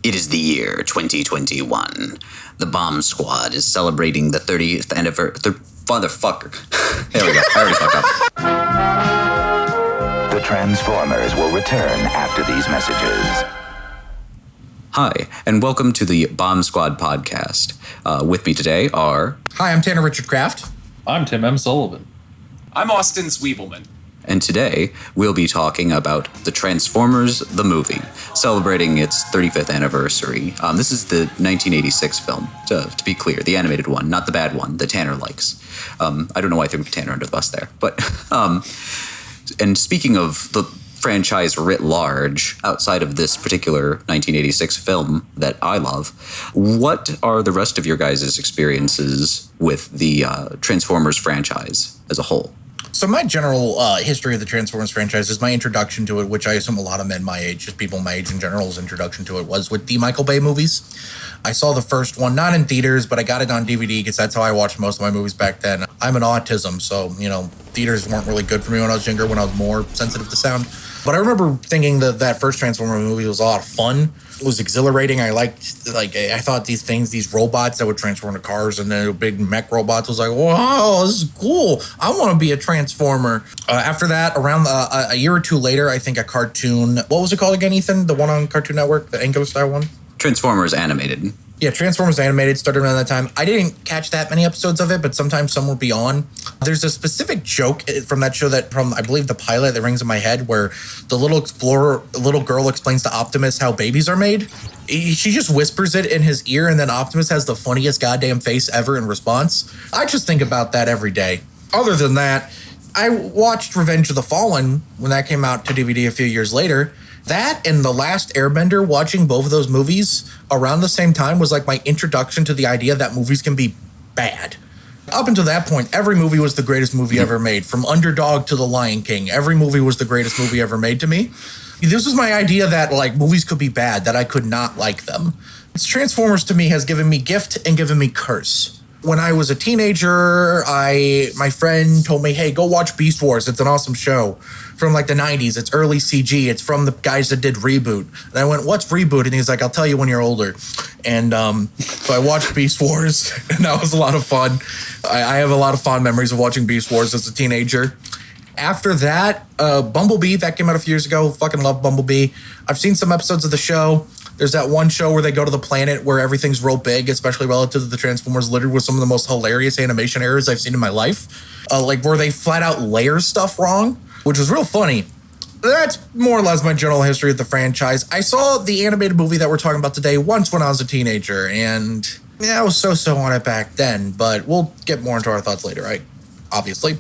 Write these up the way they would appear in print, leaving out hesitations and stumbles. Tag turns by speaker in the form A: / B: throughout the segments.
A: It is the year 2021. The Bomb Squad is celebrating the 30th anniversary. Motherfucker. There we go. I already fucked up.
B: The Transformers will return after these messages.
A: Hi, and welcome to the Bomb Squad podcast. With me today are...
C: Hi, I'm Tanner Richard Kraft.
D: I'm Tim M. Sullivan.
E: I'm Austin Sweebelman.
A: And today, we'll be talking about The Transformers, the movie, celebrating its 35th anniversary. This is the 1986 film, to be clear, the animated one, not the bad one that Tanner likes. I don't know why I threw Tanner under the bus there. But, and speaking of the franchise writ large, outside of this particular 1986 film that I love, what are the rest of your guys' experiences with the Transformers franchise as a whole?
C: So my general history of the Transformers franchise is my introduction to it, which I assume a lot of men my age, just people my age in general's introduction to it was with the Michael Bay movies. I saw the first one, not in theaters, but I got it on DVD because that's how I watched most of my movies back then. I'm an autism, so, theaters weren't really good for me when I was younger, when I was more sensitive to sound. But I remember thinking that first Transformer movie was a lot of fun. It was exhilarating. I thought these robots that would transform into cars and then big mech robots was like, wow, this is cool. I want to be a Transformer. After that, around a year or two later, I think a cartoon, what was it called again, Ethan? The one on Cartoon Network, the angular style one?
A: Transformers Animated. Yeah,
C: Transformers Animated started around that time. I didn't catch that many episodes of it, but sometimes some will be on. There's a specific joke from that show from, I believe, the pilot that rings in my head where the little girl explains to Optimus how babies are made. She just whispers it in his ear, and then Optimus has the funniest goddamn face ever in response. I just think about that every day. Other than that, I watched Revenge of the Fallen when that came out to DVD a few years later. That and The Last Airbender, watching both of those movies around the same time was like my introduction to the idea that movies can be bad. Up until that point, every movie was the greatest movie ever made. From Underdog to The Lion King, every movie was the greatest movie ever made to me. This was my idea that movies could be bad, that I could not like them. Transformers to me has given me gift and given me curse. When I was a teenager, my friend told me, hey, go watch Beast Wars. It's an awesome show from the 90s. It's early CG. It's from the guys that did Reboot. And I went, what's Reboot? And he's like, I'll tell you when you're older. And so I watched Beast Wars, and that was a lot of fun. I have a lot of fond memories of watching Beast Wars as a teenager. After that, Bumblebee, that came out a few years ago. Fucking love Bumblebee. I've seen some episodes of the show. There's that one show where they go to the planet where everything's real big, especially relative to the Transformers, littered with some of the most hilarious animation errors I've seen in my life. Where they flat out layer stuff wrong, which was real funny. That's more or less my general history of the franchise. I saw the animated movie that we're talking about today once when I was a teenager, and I was so on it back then, but we'll get more into our thoughts later, right? Obviously.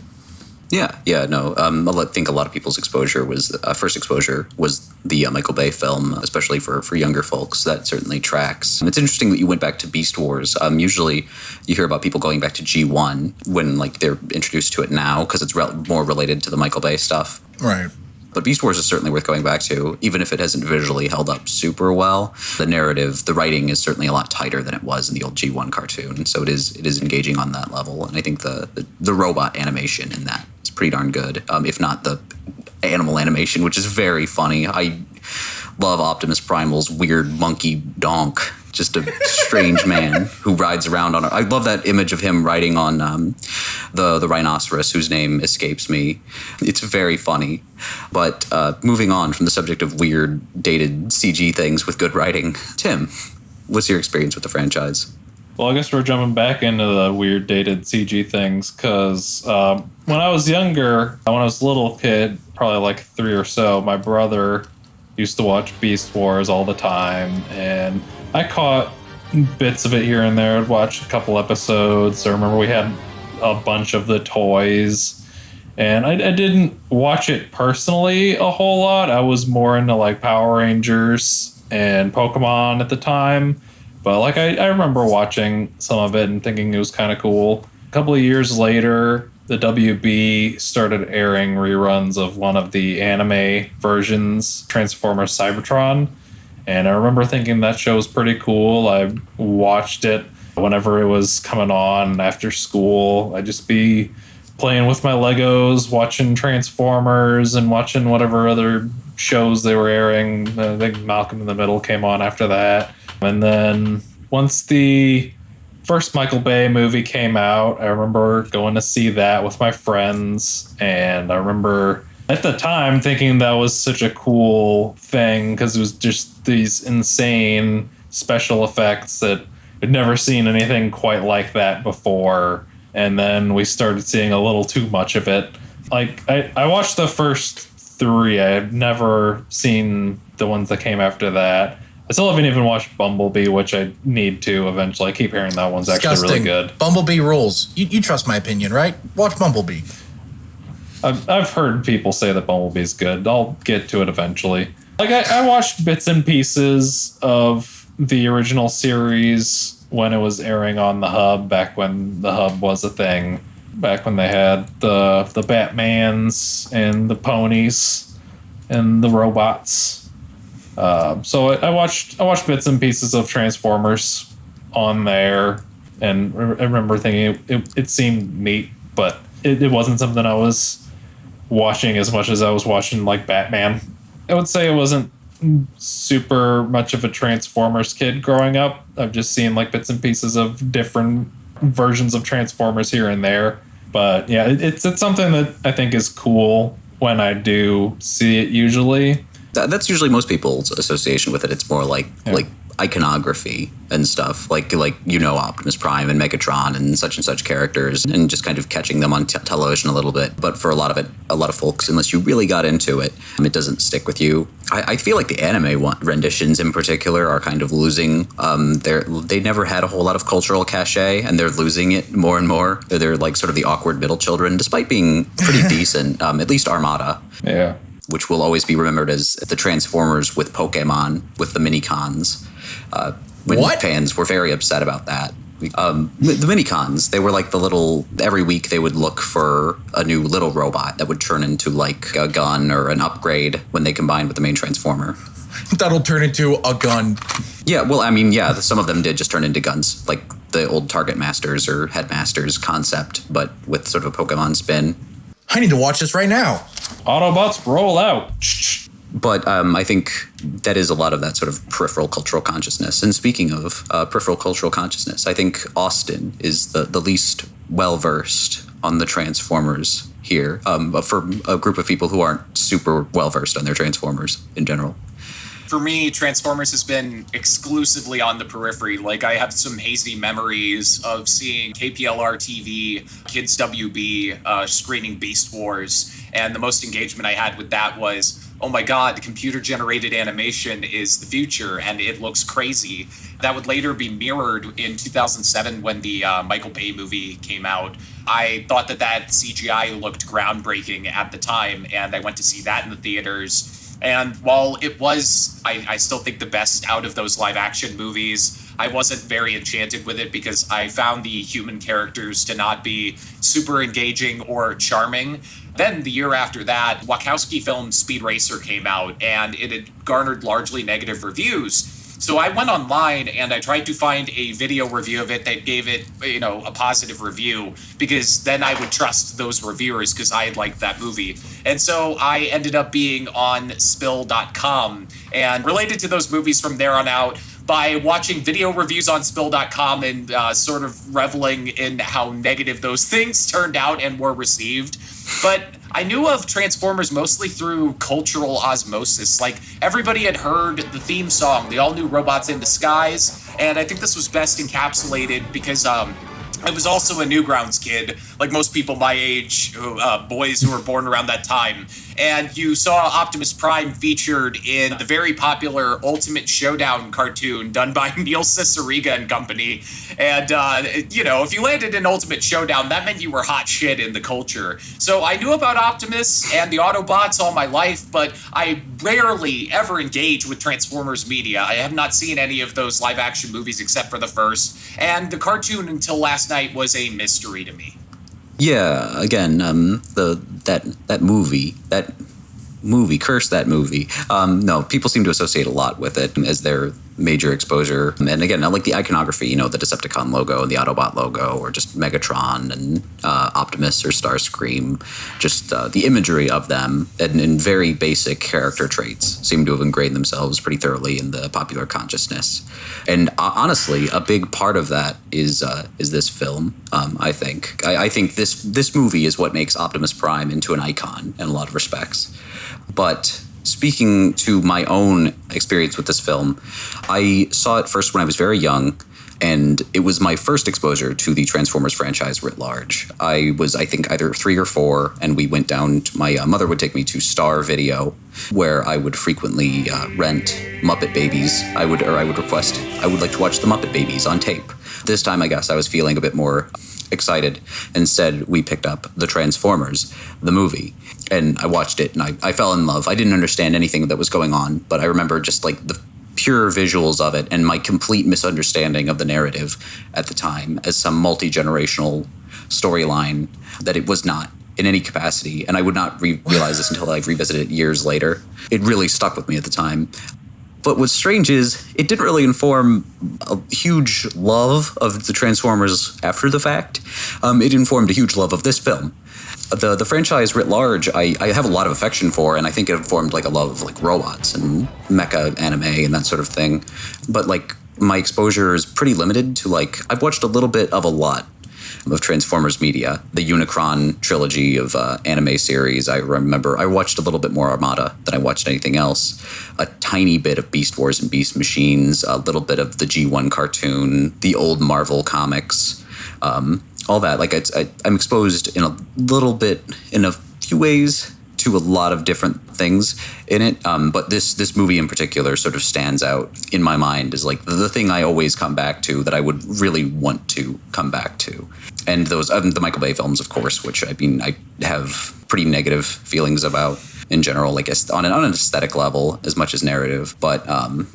A: Yeah, no. I think a lot of people's first exposure was the Michael Bay film, especially for younger folks. That certainly tracks. It's interesting that you went back to Beast Wars. Usually, you hear about people going back to G1 when they're introduced to it now because it's more related to the Michael Bay stuff.
C: Right.
A: But Beast Wars is certainly worth going back to, even if it hasn't visually held up super well. The narrative, the writing is certainly a lot tighter than it was in the old G1 cartoon, so it is engaging on that level. And I think the robot animation in that is pretty darn good, if not the animal animation, which is very funny. I love Optimus Primal's weird monkey donk. Just a strange man who rides around on. I love that image of him riding on the rhinoceros, whose name escapes me. It's very funny. But moving on from the subject of weird, dated CG things with good writing, Tim, what's your experience with the franchise?
D: Well, I guess we're jumping back into the weird, dated CG things because when I was younger, when I was a little kid, probably 3 or so, my brother used to watch Beast Wars all the time, and I caught bits of it here and there. I'd watch a couple episodes. I remember we had a bunch of the toys, and I didn't watch it personally a whole lot. I was more into Power Rangers and Pokemon at the time, but I remember watching some of it and thinking it was kind of cool. A couple of years later, the WB started airing reruns of one of the anime versions, Transformers Cybertron. And I remember thinking that show was pretty cool. I watched it whenever it was coming on after school. I'd just be playing with my Legos, watching Transformers, and watching whatever other shows they were airing. I think Malcolm in the Middle came on after that. And then once the first Michael Bay movie came out, I remember going to see that with my friends. And I remember at the time thinking that was such a cool thing because it was just these insane special effects that I'd never seen anything quite like that before. And then we started seeing a little too much of it. Like, I watched the first 3. I have never seen the ones that came after that. I still haven't even watched Bumblebee, which I need to eventually. I keep hearing that one's actually really good.
C: Bumblebee rules. You trust my opinion, right? Watch Bumblebee.
D: I've heard people say that Bumblebee's good. I'll get to it eventually. Like, I watched bits and pieces of the original series when it was airing on the Hub, back when the Hub was a thing. Back when they had the Batmans and the ponies and the robots. So I watched bits and pieces of Transformers on there, and I remember thinking it seemed neat, but it wasn't something I was watching as much as I was watching like Batman. I would say I wasn't super much of a Transformers kid growing up. I've just seen like bits and pieces of different versions of Transformers here and there. But yeah, it's something that I think is cool when I do see it usually.
A: That's usually most people's association with it. It's more like iconography and stuff, like Optimus Prime and Megatron and such characters, and just kind of catching them on television a little bit. But for a lot of folks, unless you really got into it, it doesn't stick with you. I feel like the anime renditions in particular are kind of losing. They never had a whole lot of cultural cachet, and they're losing it more and more. They're like sort of the awkward middle children, despite being pretty decent. At least Armada.
D: Yeah.
A: Which will always be remembered as the Transformers with Pokemon, with the mini-cons. Fans were very upset about that. The mini-cons, they were like the little... Every week they would look for a new little robot that would turn into like a gun or an upgrade when they combined with the main Transformer.
C: That'll turn into a gun.
A: Yeah, well, I mean, yeah, some of them did just turn into guns, like the old Target Masters or Headmasters concept, but with sort of a Pokemon spin.
C: I need to watch this right now.
D: Autobots roll out.
A: But I think that is a lot of that sort of peripheral cultural consciousness. And speaking of peripheral cultural consciousness, I think Austin is the least well-versed on the Transformers here, for a group of people who aren't super well-versed on their Transformers in general.
E: For me, Transformers has been exclusively on the periphery. Like, I have some hazy memories of seeing KPLR TV, Kids WB, screening Beast Wars, and the most engagement I had with that was, oh my god, computer-generated animation is the future, and it looks crazy. That would later be mirrored in 2007 when the Michael Bay movie came out. I thought that CGI looked groundbreaking at the time, and I went to see that in the theaters. And while it was, I still think, the best out of those live-action movies, I wasn't very enchanted with it because I found the human characters to not be super engaging or charming. Then the year after that, Wachowski film Speed Racer came out, and it had garnered largely negative reviews. So I went online and I tried to find a video review of it that gave it, a positive review, because then I would trust those reviewers because I liked that movie. And so I ended up being on spill.com and related to those movies from there on out by watching video reviews on spill.com and sort of reveling in how negative those things turned out and were received. But I knew of Transformers mostly through cultural osmosis. Like, everybody had heard the theme song, the all-new Robots in Disguise, and I think this was best encapsulated because I was also a Newgrounds kid, like most people my age, boys who were born around that time. And you saw Optimus Prime featured in the very popular Ultimate Showdown cartoon done by Neil Cicierega and company. And, if you landed in Ultimate Showdown, that meant you were hot shit in the culture. So I knew about Optimus and the Autobots all my life, but I rarely ever engage with Transformers media. I have not seen any of those live-action movies except for the first. And the cartoon until last night was a mystery to me.
A: Yeah, again, that movie, curse that movie. No, people seem to associate a lot with it as their major exposure. And again, I like the iconography, you know, the Decepticon logo and the Autobot logo, or just Megatron and Optimus or Starscream. Just the imagery of them and in very basic character traits seem to have ingrained themselves pretty thoroughly in the popular consciousness. And honestly, a big part of that is this film. I think. I think this movie is what makes Optimus Prime into an icon in a lot of respects. But speaking to my own experience with this film, I saw it first when I was very young, and it was my first exposure to the Transformers franchise writ large. I was, I think, either 3 or 4, and we went down to my mother would take me to Star Video, where I would frequently rent Muppet Babies. I would request, I would like to watch the Muppet Babies on tape. This time, I guess, I was feeling a bit more excited. Instead, we picked up The Transformers, the movie, and I watched it, and I fell in love. I didn't understand anything that was going on, but I remember just like the pure visuals of it and my complete misunderstanding of the narrative at the time as some multi-generational storyline that it was not in any capacity. And I would not realize this until I revisited it years later. It really stuck with me at the time. But what's strange is it didn't really inform a huge love of the Transformers after the fact. It informed a huge love of this film. The franchise writ large, I have a lot of affection for, and I think it informed like a love of like robots and mecha anime and that sort of thing. But like my exposure is pretty limited to like I've watched a little bit of a lot of Transformers media. The Unicron trilogy of anime series, I remember I watched a little bit more Armada than I watched anything else. A tiny bit of Beast Wars and Beast Machines, a little bit of the G1 cartoon, the old Marvel comics, all that. Like I'm exposed in a little bit, in a few ways, to a lot of different things in it. But this movie in particular sort of stands out in my mind as like the thing I always come back to, that I would really want to come back to. And those the Michael Bay films, of course, which I mean I have pretty negative feelings about in general, like on an aesthetic level as much as narrative. But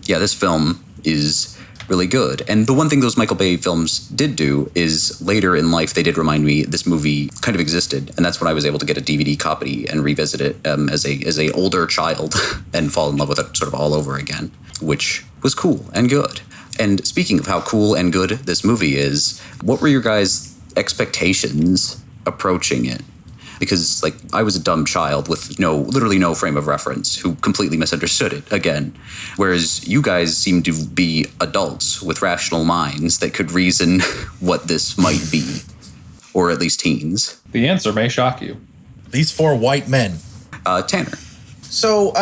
A: yeah, this film is really good. And the one thing those Michael Bay films did do is later in life, they did remind me this movie kind of existed. And that's when I was able to get a DVD copy and revisit it as a older child and fall in love with it sort of all over again, which was cool and good. And speaking of how cool and good this movie is, what were your guys' expectations approaching it? Because like I was a dumb child with literally no frame of reference who completely misunderstood it again. Whereas you guys seem to be adults with rational minds that could reason what this might be, or at least teens.
D: The answer may shock you.
C: These 4 white men.
A: Tanner.
C: So,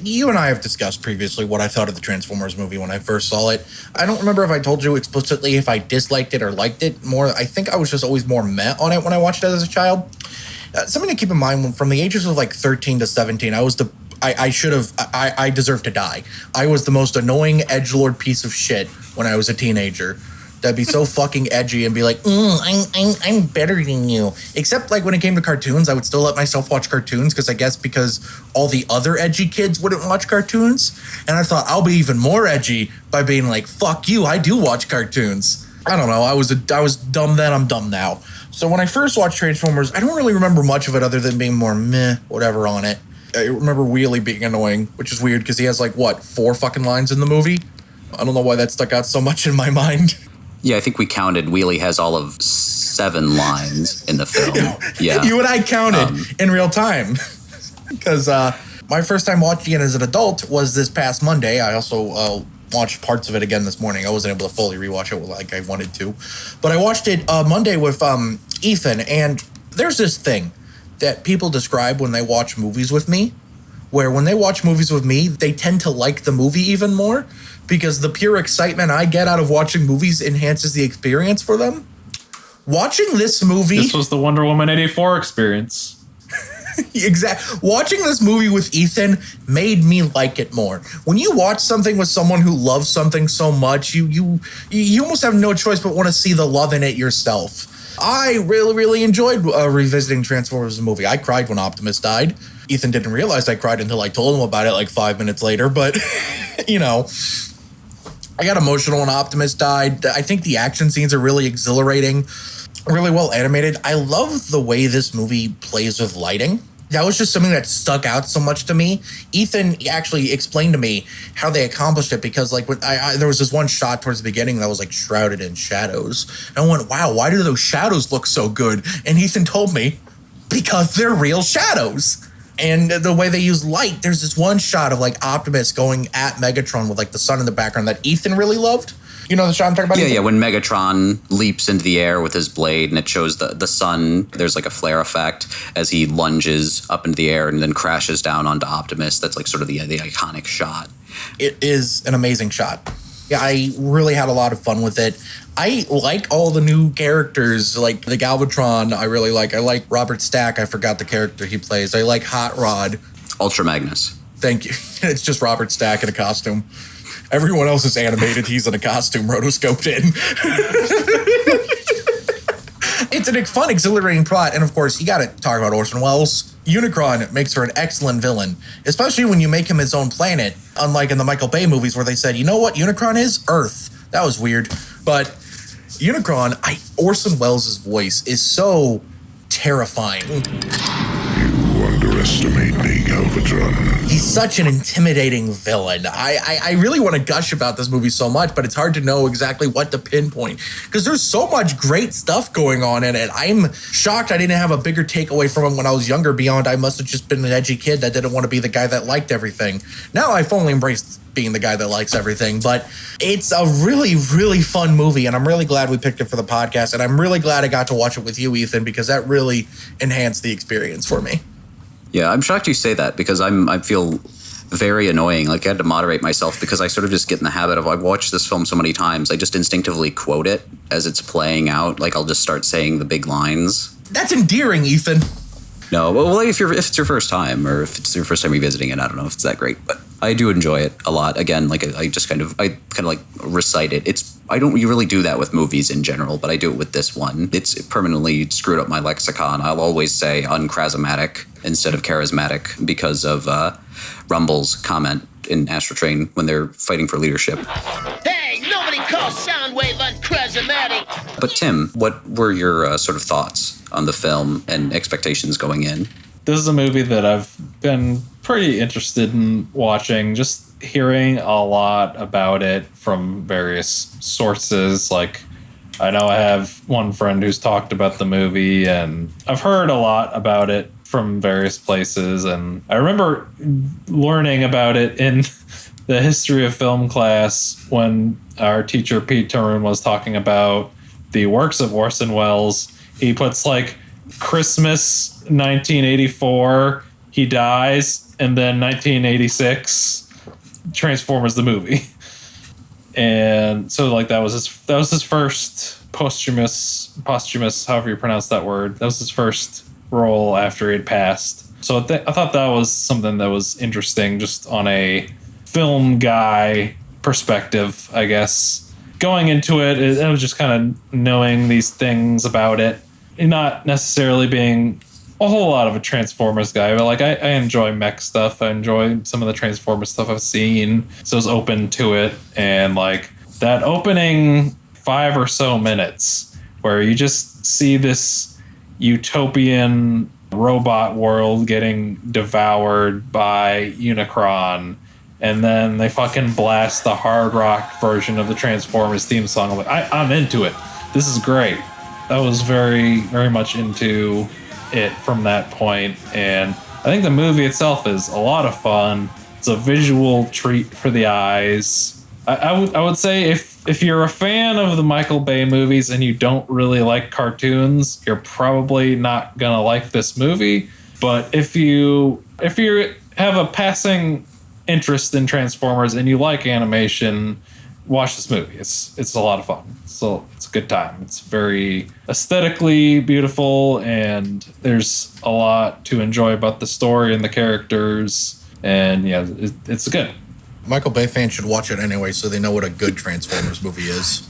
C: you and I have discussed previously what I thought of the Transformers movie when I first saw it. I don't remember if I told you explicitly if I disliked it or liked it more. I think I was just always more meh on it when I watched it as a child. Something to keep in mind, from the ages of like 13 to 17, I deserved to die. I was the most annoying edgelord piece of shit when I was a teenager. That'd be so fucking edgy and be like, I'm better than you. Except like when it came to cartoons, I would still let myself watch cartoons because all the other edgy kids wouldn't watch cartoons. And I thought I'll be even more edgy by being like, fuck you, I do watch cartoons. I don't know, I was dumb then, I'm dumb now. So when I first watched Transformers, I don't really remember much of it other than being more meh, whatever on it. I remember Wheelie being annoying, which is weird because he has like, 4 fucking lines in the movie? I don't know why that stuck out so much in my mind.
A: Yeah, I think we counted. Wheelie has all of 7 lines in the film. Yeah,
C: you and I counted in real time. Because my first time watching it as an adult was this past Monday. I also watched parts of it again this morning. I wasn't able to fully rewatch it like I wanted to. But I watched it Monday with Ethan, and there's this thing that people describe when they watch movies with me, where when they watch movies with me, they tend to like the movie even more because the pure excitement I get out of watching movies enhances the experience for them. Watching this movie...
D: This was the Wonder Woman 84 experience.
C: Exactly. Watching this movie with Ethan made me like it more. When you watch something with someone who loves something so much, you almost have no choice but want to see the love in it yourself. I really, really enjoyed revisiting Transformers the movie. I cried when Optimus died. Ethan didn't realize I cried until I told him about it like 5 minutes later, but, you know, I got emotional when Optimus died. I think the action scenes are really exhilarating, really well animated. I love the way this movie plays with lighting. That was just something that stuck out so much to me. Ethan actually explained to me how they accomplished it because, like, when there was this one shot towards the beginning that was like shrouded in shadows. And I went, wow, why do those shadows look so good? And Ethan told me, because they're real shadows. And the way they use light, there's this one shot of like Optimus going at Megatron with like the sun in the background that Ethan really loved. You know the shot I'm talking about?
A: Yeah, when Megatron leaps into the air with his blade and it shows the sun, there's like a flare effect as he lunges up into the air and then crashes down onto Optimus. That's like sort of the iconic shot.
C: It is an amazing shot. Yeah, I really had a lot of fun with it. I like all the new characters, like the Galvatron, I really like. I like Robert Stack, I forgot the character he plays. I like Hot Rod.
A: Ultra Magnus.
C: Thank you. It's just Robert Stack in a costume. Everyone else is animated. He's in a costume, rotoscoped in. It's a fun, exhilarating plot. And of course, you got to talk about Orson Welles. Unicron makes for an excellent villain, especially when you make him his own planet, unlike in the Michael Bay movies where they said, you know what Unicron is? Earth. That was weird. But Unicron, Orson Welles' voice is so terrifying.
F: You underestimate me, Galvatron.
C: He's such an intimidating villain. I really want to gush about this movie so much, but it's hard to know exactly what to pinpoint because there's so much great stuff going on in it. I'm shocked I didn't have a bigger takeaway from it when I was younger beyond I must have just been an edgy kid that didn't want to be the guy that liked everything. Now I fully embraced being the guy that likes everything, but it's a really, really fun movie, and I'm really glad we picked it for the podcast, and I'm really glad I got to watch it with you, Ethan, because that really enhanced the experience for me.
A: Yeah, I'm shocked you say that because I feel very annoying. Like I had to moderate myself because I sort of just get in the habit of I've watched this film so many times. I just instinctively quote it as it's playing out. Like I'll just start saying the big lines.
C: That's endearing, Ethan.
A: No, well, if it's your first time or if it's your first time revisiting it, I don't know if it's that great, but I do enjoy it a lot. Again, like I kind of like recite it. I don't really do that with movies in general, but I do it with this one. It's permanently screwed up my lexicon. I'll always say unchrasmatic instead of charismatic because of Rumble's comment in Astro Train when they're fighting for leadership.
G: Hey, nobody calls Soundwave unchrasmatic.
A: But Tim, what were your sort of thoughts on the film and expectations going in?
D: This is a movie that I've been pretty interested in watching, just hearing a lot about it from various sources. Like, I know I have one friend who's talked about the movie, and I've heard a lot about it from various places. And I remember learning about it in the history of film class when our teacher, Pete Turun, was talking about the works of Orson Welles. He puts like Christmas 1984, he dies, and then 1986, Transformers the movie. And so like that was his first posthumous, however you pronounce that word. That was his first role after he had passed. So I thought that was something that was interesting, just on a film guy perspective, I guess. Going into it, it was just kind of knowing these things about it, and not necessarily being a whole lot of a Transformers guy, but like I enjoy mech stuff. I enjoy some of the Transformers stuff I've seen, so I was open to it. And like that opening 5 or so minutes where you just see this utopian robot world getting devoured by Unicron, and then they fucking blast the hard rock version of the Transformers theme song. I'm like, I'm into it. This is great. I was very, very much into it from that point, and I think the movie itself is a lot of fun. It's a visual treat for the eyes. I would say if you're a fan of the Michael Bay movies and you don't really like cartoons, you're probably not gonna like this movie. But if you have a passing interest in Transformers and you like animation, watch this movie. It's a lot of fun. So it's a good time. It's very aesthetically beautiful, and there's a lot to enjoy about the story and the characters. And yeah, it's good.
C: Michael Bay fans should watch it anyway, so they know what a good Transformers movie is.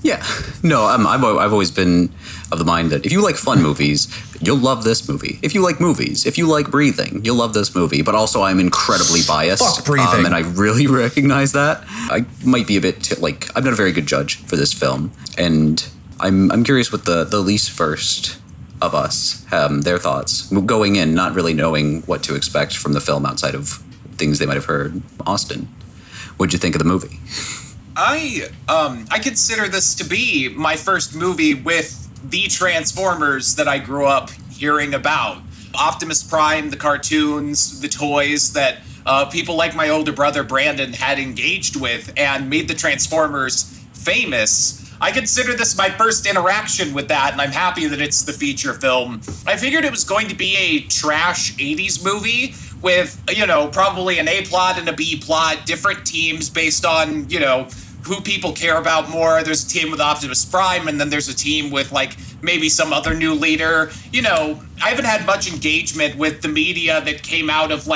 A: Yeah, no, I've always been of the mind that if you like fun movies, you'll love this movie. If you like movies, if you like breathing, you'll love this movie. But also, I'm incredibly biased.
C: Fuck breathing.
A: And I really recognize that. I might be a bit I'm not a very good judge for this film, and I'm curious what the least first of us, their thoughts, going in, not really knowing what to expect from the film outside of things they might have heard. Austin, what'd you think of the movie?
E: I consider this to be my first movie with the Transformers that I grew up hearing about. Optimus Prime, the cartoons, the toys that people like my older brother Brandon had engaged with and made the Transformers famous. I consider this my first interaction with that, and I'm happy that it's the feature film. I figured it was going to be a trash 80s movie with, probably an A plot and a B plot, different teams based on, who people care about more. There's a team with Optimus Prime, and then there's a team with, maybe some other new leader. I haven't had much engagement with the media that came out of,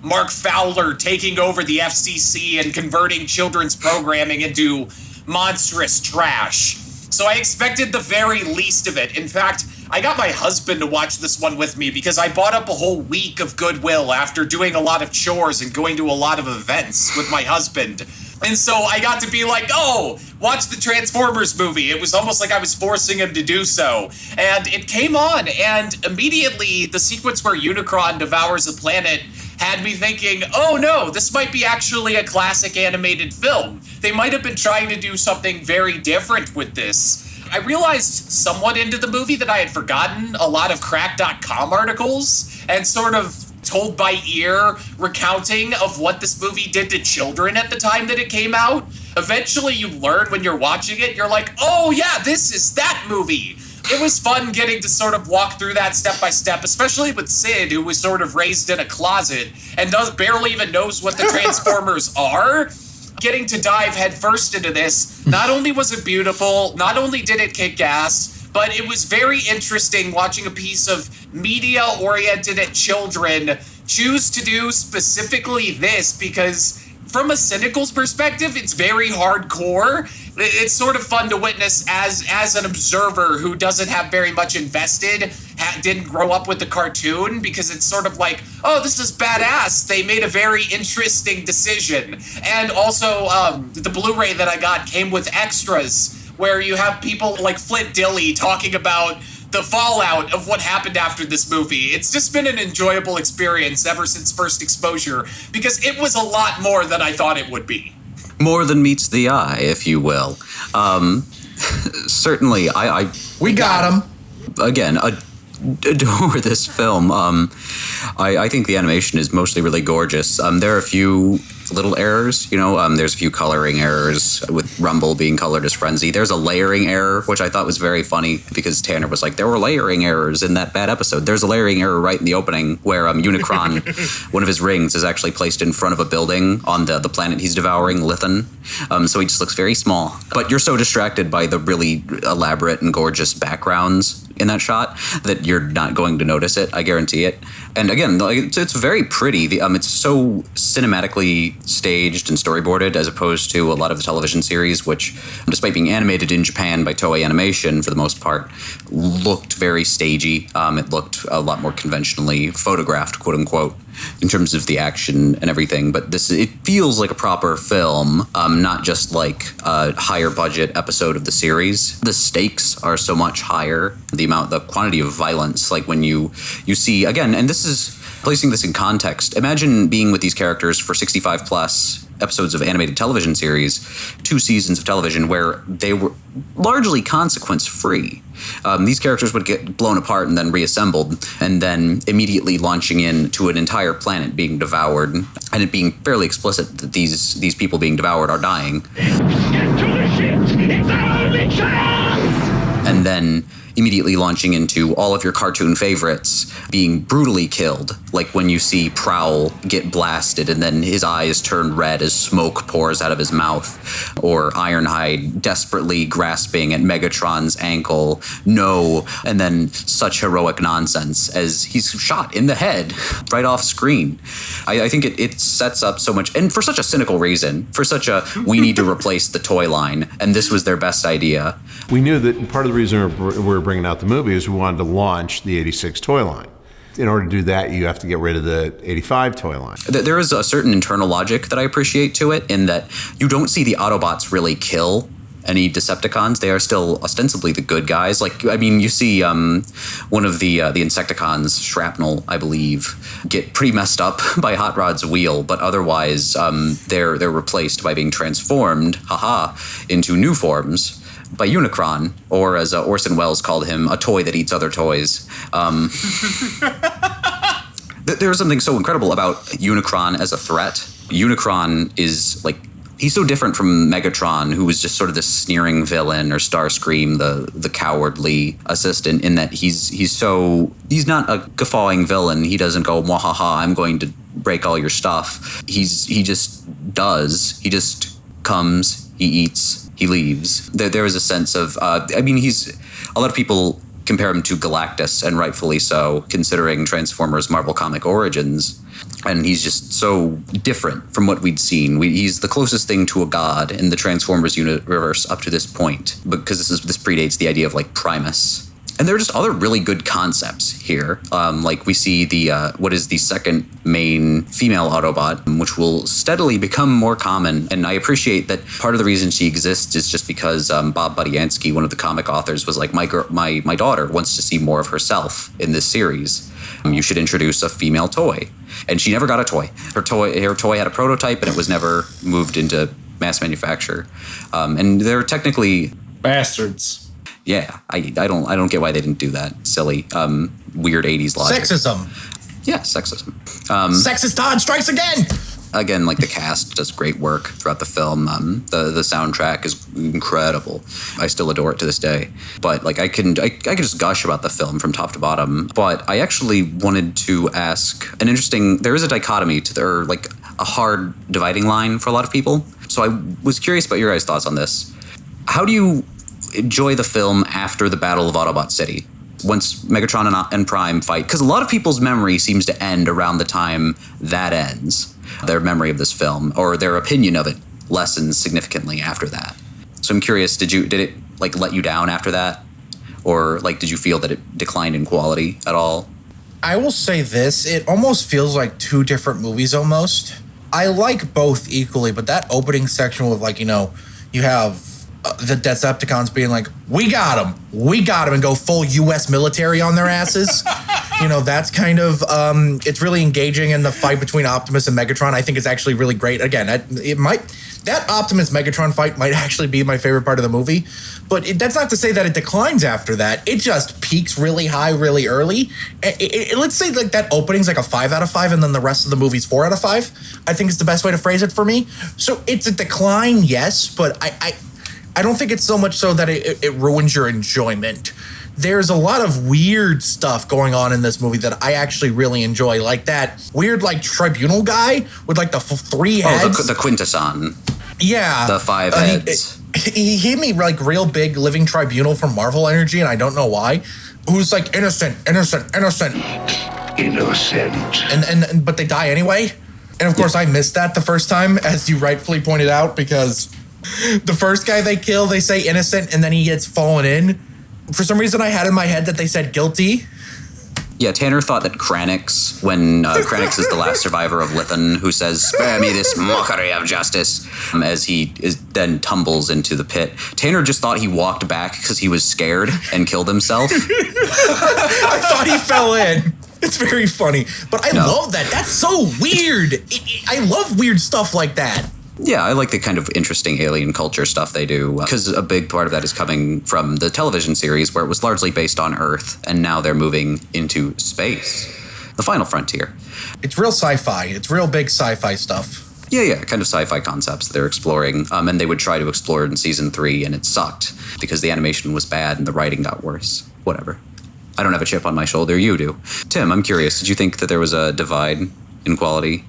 E: Mark Fowler taking over the FCC and converting children's programming into monstrous trash. So I expected the very least of it. In fact, I got my husband to watch this one with me because I bought up a whole week of Goodwill after doing a lot of chores and going to a lot of events with my husband. And so I got to be like, oh, watch the Transformers movie. It was almost like I was forcing him to do so. And it came on, and immediately the sequence where Unicron devours a planet had me thinking, oh no, this might be actually a classic animated film. They might have been trying to do something very different with this. I realized somewhat into the movie that I had forgotten a lot of Crack.com articles and sort of told by ear recounting of what this movie did to children at the time that it came out. Eventually you learn when you're watching it, you're like, oh yeah, this is that movie. It was fun getting to sort of walk through that step by step, especially with Sid, who was sort of raised in a closet and barely even knows what the Transformers are. Getting to dive headfirst into this, not only was it beautiful, not only did it kick ass, but it was very interesting watching a piece of media oriented at children choose to do specifically this, because from a cynical's perspective, it's very hardcore. It's sort of fun to witness as an observer who doesn't have very much invested, didn't grow up with the cartoon, because it's sort of like, oh, this is badass. They made a very interesting decision. And also, the Blu-ray that I got came with extras where you have people like Flint Dille talking about the fallout of what happened after this movie. It's just been an enjoyable experience ever since first exposure, because it was a lot more than I thought it would be.
A: More than meets the eye, if you will. Certainly,
C: We got him.
A: Again, adore this film. I think the animation is mostly really gorgeous. There are a few little errors, there's a few coloring errors with Rumble being colored as Frenzy. There's a layering error, which I thought was very funny because Tanner was like, there were layering errors in that bad episode. There's a layering error right in the opening where Unicron, one of his rings is actually placed in front of a building on the planet he's devouring, Lithan. So he just looks very small. But you're so distracted by the really elaborate and gorgeous backgrounds in that shot that you're not going to notice it. I guarantee it. And again, it's very pretty. It's so cinematically staged and storyboarded as opposed to a lot of the television series, which, despite being animated in Japan by Toei Animation for the most part, looked very stagey. It looked a lot more conventionally photographed, quote unquote, in terms of the action and everything. But it feels like a proper film, not just like a higher budget episode of the series. The stakes are so much higher. The quantity of violence, like when you see, again, and this is placing this in context. Imagine being with these characters for 65 plus episodes of animated television series, 2 seasons of television where they were largely consequence free. These characters would get blown apart and then reassembled, and then immediately launching into an entire planet being devoured, and it being fairly explicit that these people being devoured are dying.
G: Get to the ship! It's our only chance!
A: And then immediately launching into all of your cartoon favorites being brutally killed, like when you see Prowl get blasted and then his eyes turn red as smoke pours out of his mouth, or Ironhide desperately grasping at Megatron's ankle, no, and then such heroic nonsense as he's shot in the head right off screen. I think it sets up so much, and for such a cynical reason, for such a we need to replace the toy line, and this was their best idea.
H: We knew that part of the reason we're bringing out the movie is we wanted to launch the 86 toy line. In order to do that, you have to get rid of the 85 toy line.
A: There is a certain internal logic that I appreciate to it, in that you don't see the Autobots really kill any Decepticons. They are still ostensibly the good guys. Like, I mean, you see one of the Insecticons, Shrapnel, I believe, get pretty messed up by Hot Rod's wheel, but otherwise they're replaced by being transformed, into new forms by Unicron, or as Orson Welles called him, a toy that eats other toys. There's something so incredible about Unicron as a threat. Unicron is like, he's so different from Megatron, who was just sort of this sneering villain, or Starscream, the cowardly assistant, in that he's not a guffawing villain. He doesn't go, "Mwahaha, I'm going to break all your stuff." He just does. He just comes, he eats, he leaves. There is a sense of, he's, a lot of people compare him to Galactus, and rightfully so, considering Transformers Marvel comic origins. And he's just so different from what we'd seen. He's the closest thing to a god in the Transformers universe up to this point, because this predates the idea of like Primus. And there are just other really good concepts here. Like we see what is the second main female Autobot, which will steadily become more common. And I appreciate that part of the reason she exists is just because Bob Budiansky, one of the comic authors, was like, my daughter wants to see more of herself in this series. You should introduce a female toy. And she never got a toy. Her toy had a prototype, and it was never moved into mass manufacture. And they're technically
D: bastards.
A: Yeah, I don't get why they didn't do that. Silly, weird 80s logic.
C: Sexism.
A: Yeah, sexism.
C: Sexist Todd strikes again.
A: Again, like, the cast does great work throughout the film. The soundtrack is incredible. I still adore it to this day. But like, I could just gush about the film from top to bottom. But I actually wanted to ask there is a dichotomy or like a hard dividing line for a lot of people. So I was curious about your guys' thoughts on this. How do you enjoy the film after the Battle of Autobot City, once Megatron and Prime fight? Because a lot of people's memory seems to end around the time that ends. Their memory of this film, or their opinion of it, lessens significantly after that. So I'm curious, did it like let you down after that? Or like, did you feel that it declined in quality at all?
C: I will say this, it almost feels like two different movies almost. I like both equally, but that opening section with, like, you have the Decepticons being like, we got him, and go full U.S. military on their asses. That's kind of, it's really engaging in the fight between Optimus and Megatron. I think it's actually really great. Again, that Optimus Megatron fight might actually be my favorite part of the movie, but that's not to say that it declines after that. It just peaks really high, really early. Let's say like that opening's like a 5 out of 5, and then the rest of the movie's 4 out of 5. I think is the best way to phrase it for me. So it's a decline, yes, but I don't think it's so much so that it ruins your enjoyment. There's a lot of weird stuff going on in this movie that I actually really enjoy, like that weird like tribunal guy with like the 3 heads.
A: Oh, the Quintesson.
C: Yeah.
A: The 5 heads.
C: He gave me like real big living tribunal from Marvel Energy, and I don't know why. Who's like innocent.
F: Innocent.
C: And but they die anyway. And of course I missed that the first time, as you rightfully pointed out, because the first guy they kill, they say innocent, and then he gets fallen in. For some reason, I had in my head that they said guilty.
A: Yeah, Tanner thought that Kranix, when Kranix is the last survivor of Lithen, who says, "Spare me this mockery of justice," as he then tumbles into the pit. Tanner just thought he walked back because he was scared and killed himself.
C: I thought he fell in. It's very funny. But I love that. That's so weird. I love weird stuff like that.
A: Yeah, I like the kind of interesting alien culture stuff they do, because a big part of that is coming from the television series, where it was largely based on Earth, and now they're moving into space. The final frontier.
C: It's real sci-fi. It's real big sci-fi stuff.
A: Yeah, kind of sci-fi concepts that they're exploring, and they would try to explore it in season 3, and it sucked, because the animation was bad and the writing got worse. Whatever. I don't have a chip on my shoulder, you do. Tim, I'm curious, did you think that there was a divide in quality?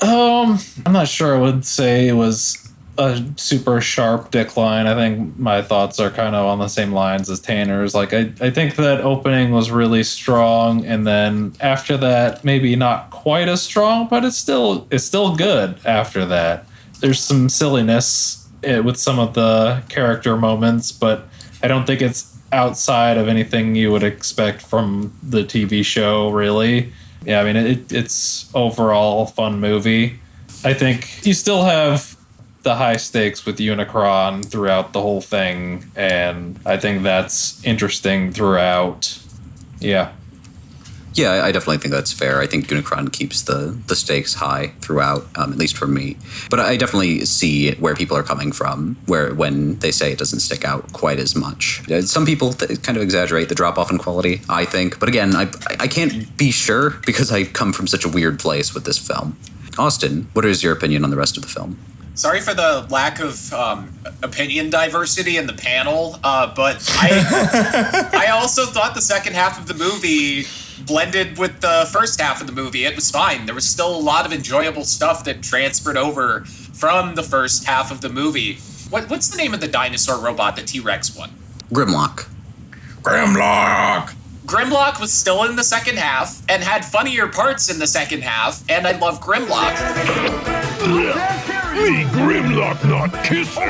D: I'm not sure I would say it was a super sharp decline. I think my thoughts are kind of on the same lines as Tanner's. Like, I think that opening was really strong, and then after that, maybe not quite as strong, but it's still good after that. There's some silliness with some of the character moments, but I don't think it's outside of anything you would expect from the TV show, really. Yeah, I mean, it's overall a fun movie. I think you still have the high stakes with Unicron throughout the whole thing, and I think that's interesting throughout. Yeah.
A: Yeah, I definitely think that's fair. I think Unicron keeps the stakes high throughout, at least for me. But I definitely see where people are coming from, when they say it doesn't stick out quite as much. Some people kind of exaggerate the drop-off in quality, I think. But again, I can't be sure because I come from such a weird place with this film. Austin, what is your opinion on the rest of the film?
E: Sorry for the lack of opinion diversity in the panel, but I also thought the second half of the movie blended with the first half of the movie. It was fine. There was still a lot of enjoyable stuff that transferred over from the first half of the movie. What's the name of the dinosaur robot, the T-Rex one?
A: Grimlock.
E: Grimlock was still in the second half and had funnier parts in the second half, and I love Grimlock.
F: Me Grimlock not kisser,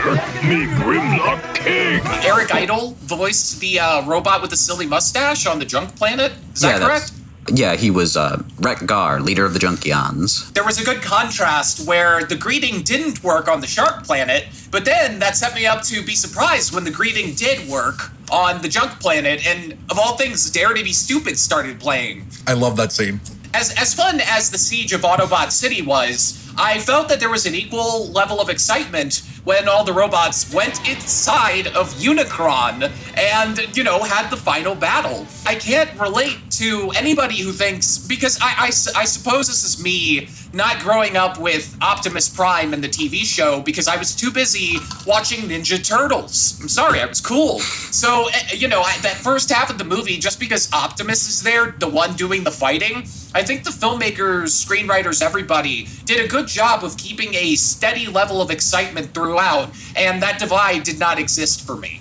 F: me Grimlock king.
E: Eric Idle voiced the robot with the silly mustache on the Junk Planet. Is that correct?
A: Yeah, he was Rek Gar, leader of the Junkions.
E: There was a good contrast where the greeting didn't work on the Shark Planet, but then that set me up to be surprised when the greeting did work on the Junk Planet, and of all things, Dare to Be Stupid started playing.
C: I love that scene.
E: As fun as the siege of Autobot City was, I felt that there was an equal level of excitement when all the robots went inside of Unicron and, had the final battle. I can't relate to anybody who thinks, because I suppose this is me not growing up with Optimus Prime and the TV show because I was too busy watching Ninja Turtles. I'm sorry, I was cool. So, that first half of the movie, just because Optimus is there, the one doing the fighting, I think the filmmakers, screenwriters, everybody did a good job of keeping a steady level of excitement throughout, and that divide did not exist for me.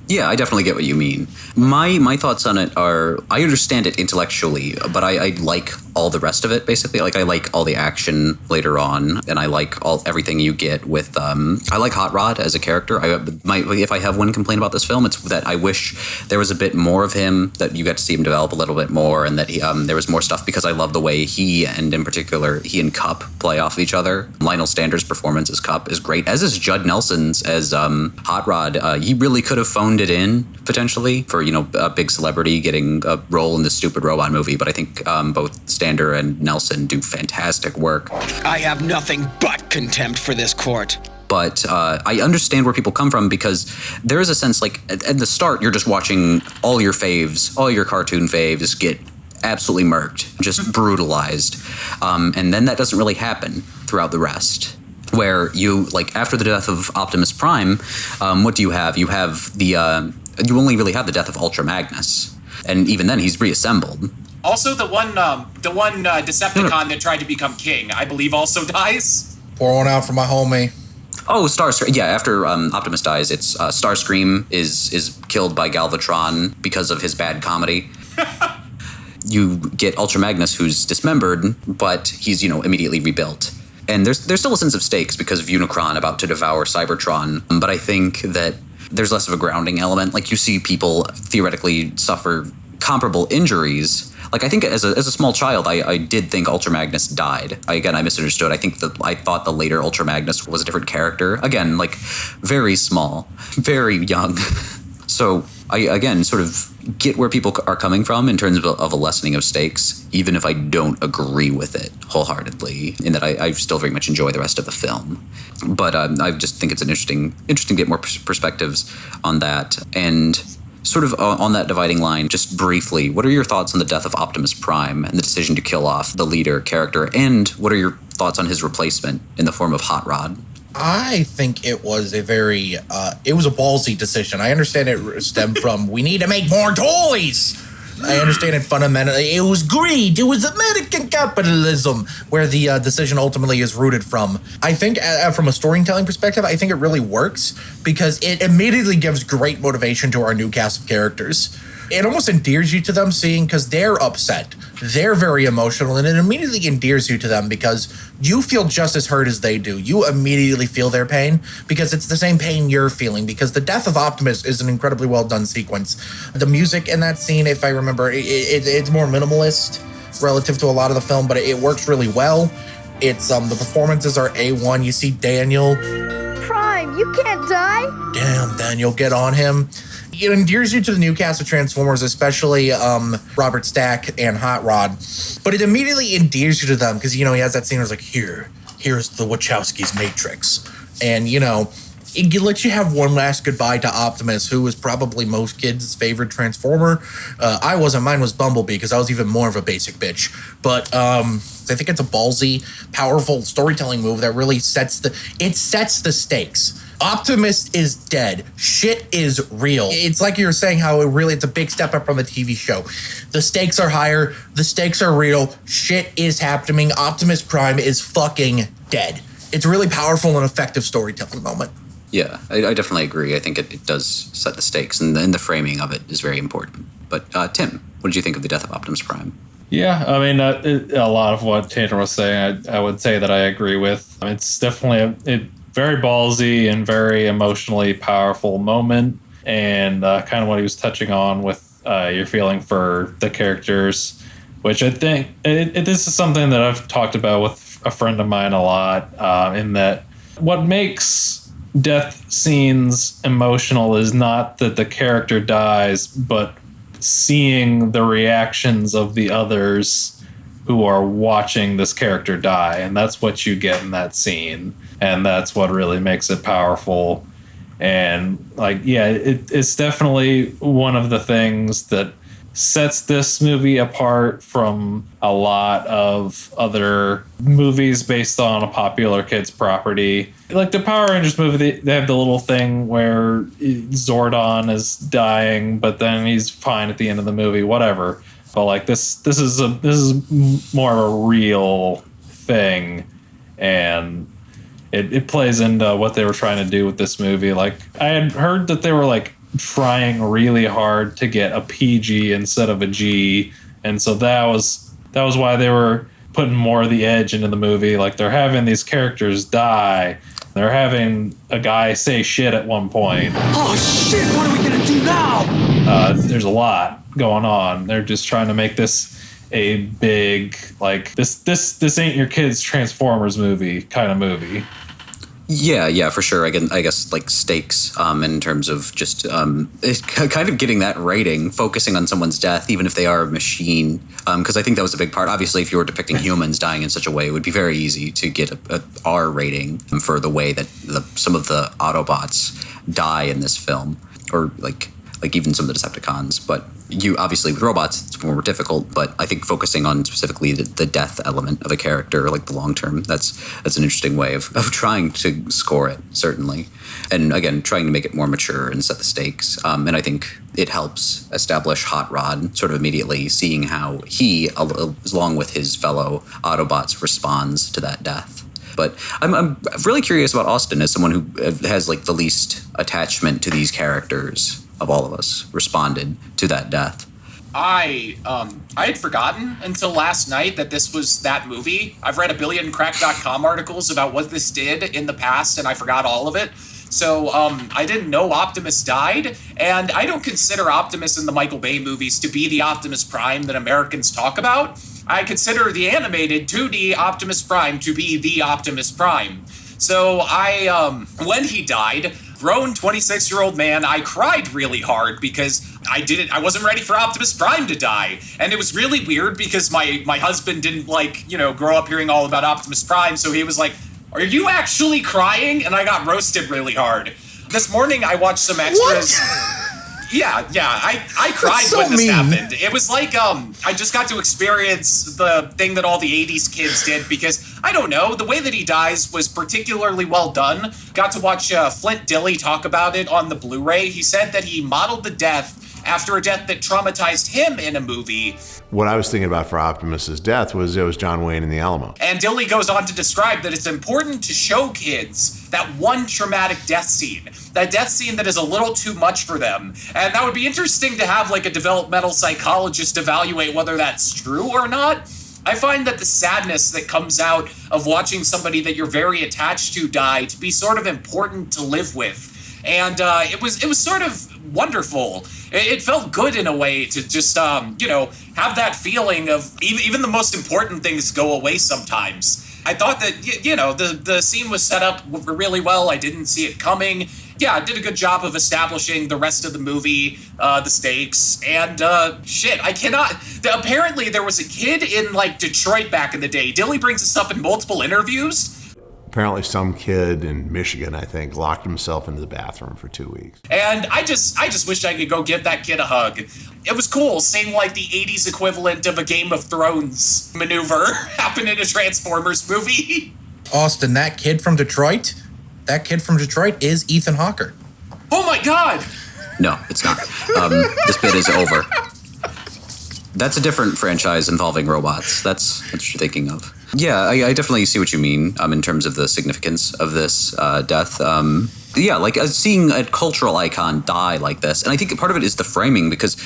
A: Yeah, I definitely get what you mean. My thoughts on it are, I understand it intellectually, but I like all the rest of it, basically. Like, I like all the action later on, and I like everything you get with, I like Hot Rod as a character. If I have one complaint about this film, it's that I wish there was a bit more of him, that you got to see him develop a little bit more, and that there was more stuff, because I love the way he, and in particular, he and Cup play off of each other. Lionel Stander's performance as Cup is great, as is Judd Nelson's as Hot Rod. He really could have phoned it in, potentially, for, a big celebrity getting a role in this stupid robot movie, but I think both Stander and Nelson do fantastic work.
I: I have nothing but contempt for this court.
A: But I understand where people come from, because there is a sense, like, at the start, you're just watching all your faves, all your cartoon faves get absolutely murked, just brutalized. And then that doesn't really happen throughout the rest. Where you, like, after the death of Optimus Prime, what do you have? You have you only really have the death of Ultra Magnus. And even then, he's reassembled.
E: Also, the one Decepticon that tried to become king, I believe, also dies.
C: Pour one out for my homie.
A: Oh, Starscream. Yeah, after Optimus dies, it's Starscream is killed by Galvatron because of his bad comedy. You get Ultra Magnus, who's dismembered, but he's, immediately rebuilt. And there's still a sense of stakes because of Unicron about to devour Cybertron. But I think that there's less of a grounding element. Like, you see people theoretically suffer comparable injuries. Like, I think as a small child, I did think Ultra Magnus died. I misunderstood. I thought the later Ultra Magnus was a different character. Again, like, very small, very young. So I, again, sort of get where people are coming from in terms of a lessening of stakes, even if I don't agree with it wholeheartedly, in that I still very much enjoy the rest of the film. But I just think it's interesting to get more perspectives on that. And sort of on that dividing line, just briefly, what are your thoughts on the death of Optimus Prime and the decision to kill off the leader character? And what are your thoughts on his replacement in the form of Hot Rod?
C: I think it was a ballsy decision. I understand it stemmed from, we need to make more toys. I understand it fundamentally. It was greed. It was American capitalism, where the decision ultimately is rooted from. I think from a storytelling perspective, I think it really works because it immediately gives great motivation to our new cast of characters. It almost endears you to them because they're upset. They're very emotional, and it immediately endears you to them because you feel just as hurt as they do. You immediately feel their pain because it's the same pain you're feeling, because the death of Optimus is an incredibly well done sequence. The music in that scene, if I remember, it's more minimalist relative to a lot of the film, but it works really well. It's the performances are A1. You see Daniel
J: You can't die.
C: Damn, Daniel, get on him. It endears you to the new cast of Transformers, especially Robert Stack and Hot Rod. But it immediately endears you to them because, he has that scene where it's like, here's the Wachowskis Matrix. And, it lets you have one last goodbye to Optimus, who was probably most kids' favorite Transformer. I wasn't. Mine was Bumblebee because I was even more of a basic bitch. But I think it's a ballsy, powerful storytelling move that really sets the stakes. Optimus is dead. Shit is real. It's like you were saying how it's a big step up from the TV show. The stakes are higher. The stakes are real. Shit is happening. Optimus Prime is fucking dead. It's a really powerful and effective storytelling moment.
A: Yeah, I definitely agree. I think it does set the stakes, and the framing of it is very important. But Tim, what did you think of the death of Optimus Prime?
D: Yeah, I mean, a lot of what Tanner was saying, I would say that I agree with. It's definitely a very ballsy and very emotionally powerful moment, and kind of what he was touching on with your feeling for the characters, which I think this is something that I've talked about with a friend of mine a lot, in that what makes death scenes emotional is not that the character dies, but seeing the reactions of the others who are watching this character die. And that's what you get in that scene. And that's what really makes it powerful. And it's definitely one of the things that sets this movie apart from a lot of other movies based on a popular kids property. Like the Power Rangers movie, they have the little thing where Zordon is dying, but then he's fine at the end of the movie, whatever. But this is more of a real thing, and it plays into what they were trying to do with this movie. I had heard that they were trying really hard to get a PG instead of a G, and so that was why they were putting more of the edge into the movie. They're having these characters die, they're having a guy say shit at one point.
I: Oh shit, what are we gonna do now?
D: There's a lot going on. They're just trying to make this a big this ain't your kid's Transformers movie kind of movie.
A: Yeah, for sure. I guess stakes in terms of just kind of getting that rating, focusing on someone's death, even if they are a machine. Because I think that was a big part. Obviously, if you were depicting humans dying in such a way, it would be very easy to get a R rating for the way that some of the Autobots die in this film, or even some of the Decepticons. But you obviously with robots it's more difficult, but I think focusing on specifically the death element of a character, the long term, that's an interesting way of trying to score it, certainly. And again, trying to make it more mature and set the stakes. And I think it helps establish Hot Rod sort of immediately, seeing how he, along with his fellow Autobots, responds to that death. But I'm really curious about Austin as someone who has the least attachment to these characters of all of us, responded to that death.
E: I had forgotten until last night that this was that movie. I've read a billion crack.com articles about what this did in the past, and I forgot all of it. So I didn't know Optimus died, and I don't consider Optimus in the Michael Bay movies to be the Optimus Prime that Americans talk about. I consider the animated 2D Optimus Prime to be the Optimus Prime. So when he died, grown 26-year-old man, I cried really hard because I wasn't ready for Optimus Prime to die. And it was really weird because my husband didn't grow up hearing all about Optimus Prime. So he was like, "Are you actually crying?" And I got roasted really hard. This morning I watched some extras. What? Yeah, I cried when this happened. It was I just got to experience the thing that all the 80s kids did because, I don't know, the way that he dies was particularly well done. Got to watch Flint Dille talk about it on the Blu-ray. He said that he modeled the death after a death that traumatized him in a movie.
H: What I was thinking about for Optimus's death was it was John Wayne in the Alamo.
E: And Dille goes on to describe that it's important to show kids that one traumatic death scene, that death scene that is a little too much for them. And that would be interesting to have a developmental psychologist evaluate whether that's true or not. I find that the sadness that comes out of watching somebody that you're very attached to die to be sort of important to live with. And it was sort of wonderful. It felt good in a way to just, have that feeling of even the most important things go away sometimes. I thought that, the scene was set up really well. I didn't see it coming. Yeah, it did a good job of establishing the rest of the movie, the stakes, and I cannot. Apparently, there was a kid in Detroit back in the day. Dilly brings this up in multiple interviews.
H: Apparently, some kid in Michigan, I think, locked himself into the bathroom for 2 weeks.
E: And I just wish I could go give that kid a hug. It was cool seeing the 80s equivalent of a Game of Thrones maneuver happen in a Transformers movie.
C: Austin, that kid from Detroit is Ethan Hawke.
E: Oh my God!
A: No, it's not. This bit is over. That's a different franchise involving robots. That's what you're thinking of. Yeah, I definitely see what you mean in terms of the significance of this death. Seeing a cultural icon die like this. And I think part of it is the framing, because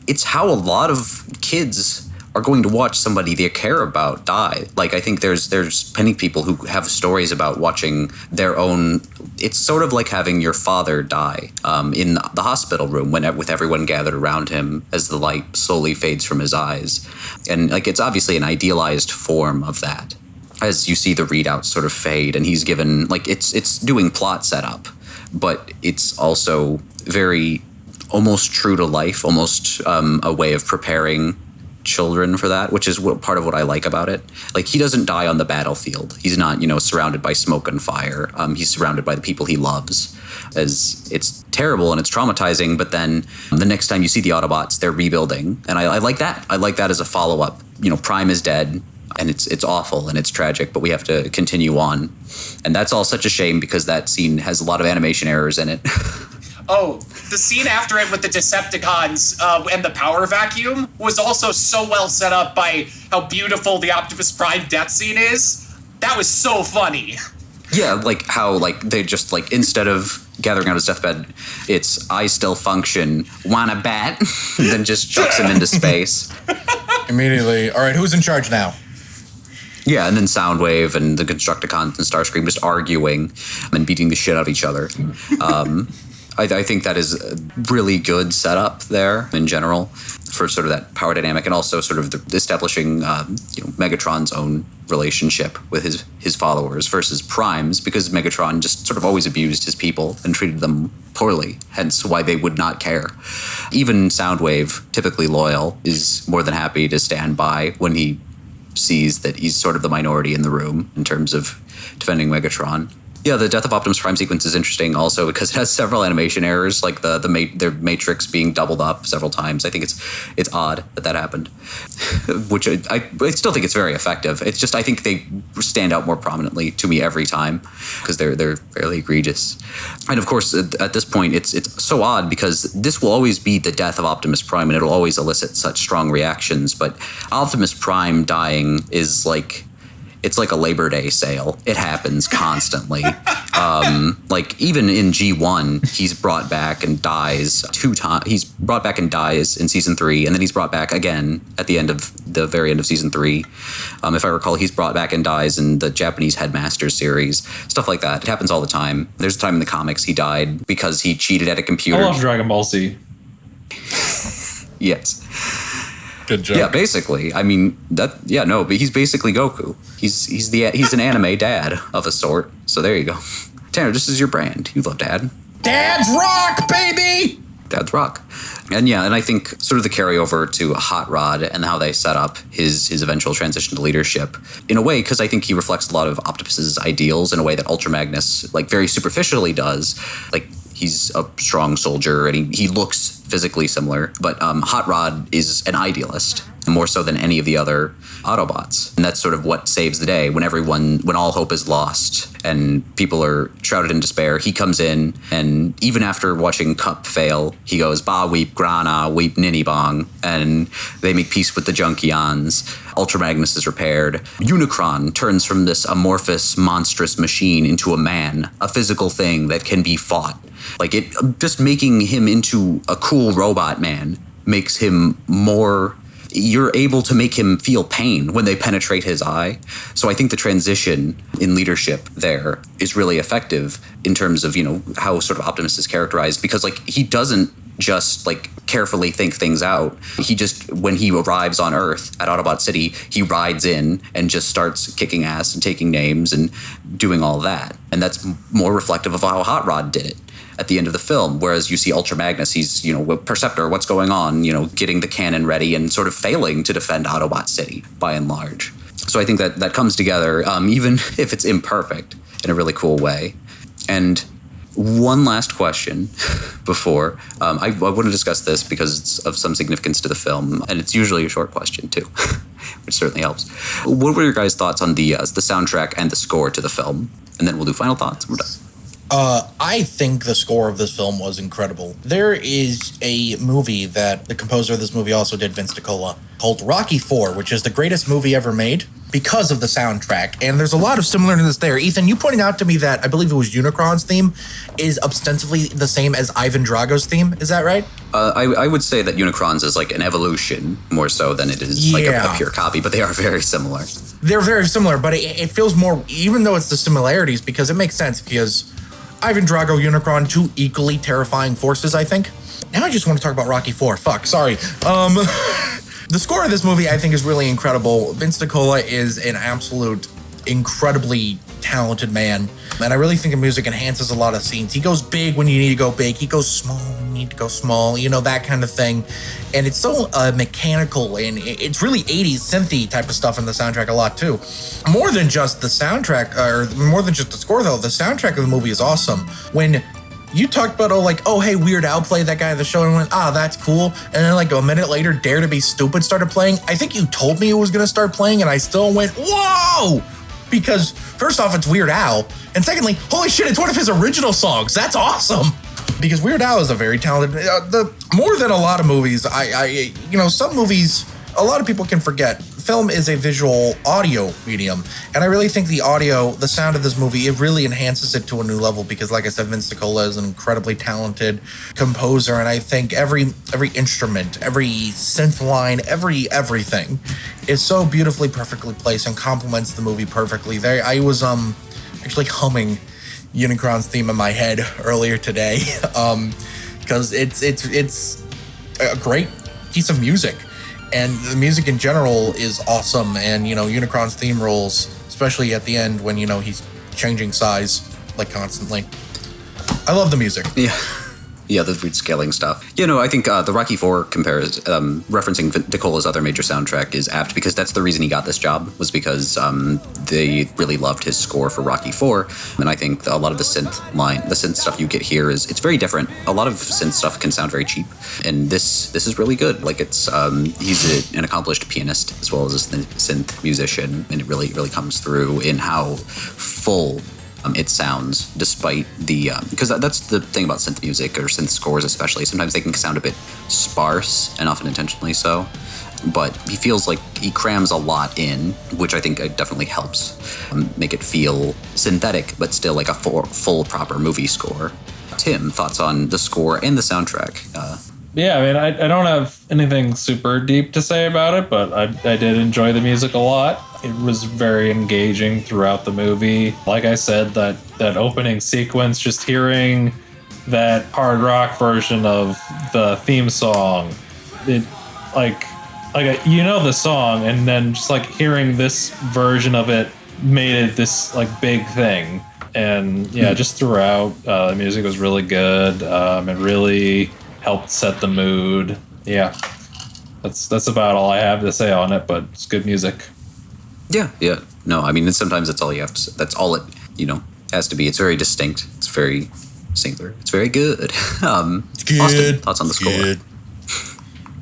A: it's how a lot of kids are going to watch somebody they care about die. I think there's many people who have stories about watching their own. It's sort of like having your father die in the hospital room with everyone gathered around him as the light slowly fades from his eyes. And it's obviously an idealized form of that. As you see the readouts sort of fade, and he's given it's doing plot setup, but it's also very almost true to life, almost a way of preparing children for that, which is part of what I like about it. He doesn't die on the battlefield. He's not, surrounded by smoke and fire. He's surrounded by the people he loves. As it's terrible and it's traumatizing, but then the next time you see the Autobots, they're rebuilding. And I like that. I like that as a follow-up. Prime is dead, and it's awful and it's tragic, but we have to continue on. And that's all such a shame, because that scene has a lot of animation errors in it.
E: Oh, the scene after it with the Decepticons and the power vacuum was also so well set up by how beautiful the Optimus Prime death scene is. That was so funny.
A: Yeah, how they just instead of gathering out his deathbed, it's I still function, wanna bat, and then just chucks him into space.
C: Immediately. All right, who's in charge now?
A: Yeah, and then Soundwave and the Constructicons and Starscream just arguing and beating the shit out of each other. I think that is a really good setup there in general for sort of that power dynamic, and also sort of the establishing Megatron's own relationship with his followers versus Prime's, because Megatron just sort of always abused his people and treated them poorly, hence why they would not care. Even Soundwave, typically loyal, is more than happy to stand by when he sees that he's sort of the minority in the room in terms of defending Megatron. Yeah, the Death of Optimus Prime sequence is interesting also because it has several animation errors, like their matrix being doubled up several times. I think it's odd that happened, which I still think it's very effective. It's just I think they stand out more prominently to me every time because they're fairly egregious. And of course, at this point, it's so odd because this will always be the death of Optimus Prime, and it'll always elicit such strong reactions. But Optimus Prime dying is it's like a Labor Day sale. It happens constantly. Even in G1, he's brought back and dies 2 times. He's brought back and dies in season 3, and then he's brought back again at the very end of season 3. If I recall, he's brought back and dies in the Japanese Headmaster series. Stuff like that. It happens all the time. There's a time in the comics he died because he cheated at a computer.
D: I love Dragon Ball Z.
A: Yes.
C: Good job.
A: Yeah, basically. I mean, but he's basically Goku. He's an anime dad of a sort. So there you go. Tanner, this is your brand. You love Dad.
C: Dad's rock, baby!
A: Dad's rock. And I think sort of the carryover to Hot Rod and how they set up his eventual transition to leadership in a way, because I think he reflects a lot of Optimus's ideals in a way that Ultra Magnus very superficially does. He's a strong soldier and he looks physically similar, but Hot Rod is an idealist, more so than any of the other Autobots. And that's sort of what saves the day when all hope is lost and people are shrouded in despair. He comes in, and even after watching Cup fail, he goes, "Ba weep grana, weep ninny bong," and they make peace with the Junkions. Ultra Magnus is repaired. Unicron turns from this amorphous, monstrous machine into a man, a physical thing that can be fought. Just making him into a cool robot man makes him more. You're able to make him feel pain when they penetrate his eye. So I think the transition in leadership there is really effective in terms of, how sort of Optimus is characterized, because he doesn't just like carefully think things out. He just, when he arrives on Earth at Autobot City, he rides in and just starts kicking ass and taking names and doing all that. And that's more reflective of how Hot Rod did it at the end of the film. Whereas you see Ultra Magnus, he's, Perceptor, what's going on? Getting the cannon ready and sort of failing to defend Autobot City by and large. So I think that comes together, even if it's imperfect, in a really cool way. And one last question before I want to discuss this because it's of some significance to the film, and it's usually a short question too, which certainly helps. What were your guys' thoughts on the soundtrack and the score to the film? And then we'll do final thoughts. We're done.
C: I think the score of this film was incredible. There is a movie that the composer of this movie also did, Vince DiCola, called Rocky IV, which is the greatest movie ever made because of the soundtrack. And there's a lot of similarness there. Ethan, you pointed out to me that I believe it was Unicron's theme is ostensibly the same as Ivan Drago's theme. Is that right?
A: I would say that Unicron's is like an evolution more so than it is like a pure copy, but they are very similar.
C: They're very similar, but it feels more, even though it's the similarities, because it makes sense because Ivan Drago, Unicron, two equally terrifying forces, I think. Now I just want to talk about Rocky IV. Fuck, sorry. The score of this movie, I think, is really incredible. Vince DiCola is an absolute incredibly talented man, and I really think the music enhances a lot of scenes. He goes big when you need to go big. He goes small when you need to go small, that kind of thing. And it's so mechanical, and it's really 80s synthy type of stuff in the soundtrack a lot, too. More than just the soundtrack, or more than just the score, though, the soundtrack of the movie is awesome. When you talked about, hey, Weird Al played that guy in the show, and went, that's cool. And then a minute later, Dare to Be Stupid started playing. I think you told me it was going to start playing, and I still went, whoa! Because first off, it's Weird Al. And secondly, holy shit, it's one of his original songs. That's awesome. Because Weird Al is a very talented, more than a lot of movies, some movies, a lot of people can forget. Film is a visual audio medium. And I really think the sound of this movie, it really enhances it to a new level because, like I said, Vince DiCola is an incredibly talented composer. And I think every instrument, every synth line, everything is so beautifully, perfectly placed and complements the movie perfectly. I was actually humming Unicron's theme in my head earlier today because it's a great piece of music. And the music in general is awesome. And, Unicron's theme rolls, especially at the end when, he's changing size, constantly. I love the music.
A: Yeah, the weird scaling stuff. I think the Rocky IV referencing DiCola's other major soundtrack is apt because that's the reason he got this job, was because they really loved his score for Rocky IV. And I think a lot of the synth stuff you get here it's very different. A lot of synth stuff can sound very cheap. And this is really good. He's an accomplished pianist as well as a synth musician. And it really, really comes through in how full it sounds, despite the because that's the thing about synth music or synth scores especially. Sometimes they can sound a bit sparse, and often intentionally so. But he feels like he crams a lot in, which I think definitely helps make it feel synthetic, but still like a full proper movie score. Tim, thoughts on the score and the soundtrack?
D: Yeah, I don't have anything super deep to say about it, but I did enjoy the music a lot. It was very engaging throughout the movie. Like I said, that opening sequence, just hearing that hard rock version of the theme song, it the song, and then just hearing this version of it made it this big thing. And just throughout, the music was really good. It really helped set the mood. Yeah, that's about all I have to say on it, but it's good music.
A: Yeah. No, sometimes that's all you have to. That's all it has to be. It's very distinct. It's very singular. It's very good.
C: It's good.
A: Austin, thoughts on the score?
C: Good.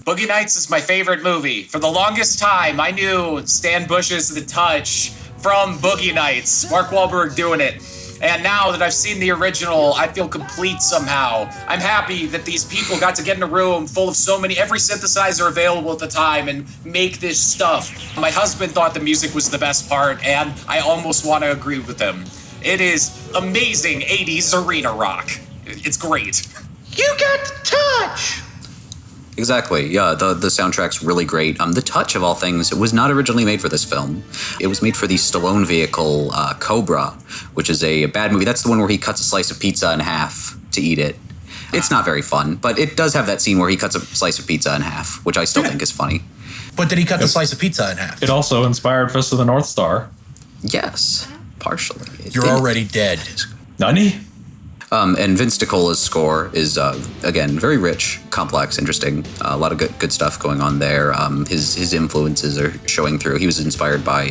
E: Boogie Nights is my favorite movie. For the longest time, I knew Stan Bush's The Touch from Boogie Nights. Mark Wahlberg doing it. And now that I've seen the original, I feel complete somehow. I'm happy that these people got to get in a room full of every synthesizer available at the time and make this stuff. My husband thought the music was the best part, and I almost want to agree with him. It is amazing 80s arena rock. It's great.
C: You got the touch!
A: Exactly. Yeah, the soundtrack's really great. The Touch, of all things, it was not originally made for this film. It was made for the Stallone vehicle Cobra, which is a bad movie. That's the one where he cuts a slice of pizza in half to eat it. It's not very fun, but it does have that scene where he cuts a slice of pizza in half, which I still think is funny.
C: But did he cut the slice of pizza in half?
D: It also inspired Fist of the North Star.
A: Yes, partially.
C: You're already dead.
D: Nani?
A: And Vince DiCola's score is, again, very rich, complex, interesting. A lot of good stuff going on there. His influences are showing through. He was inspired by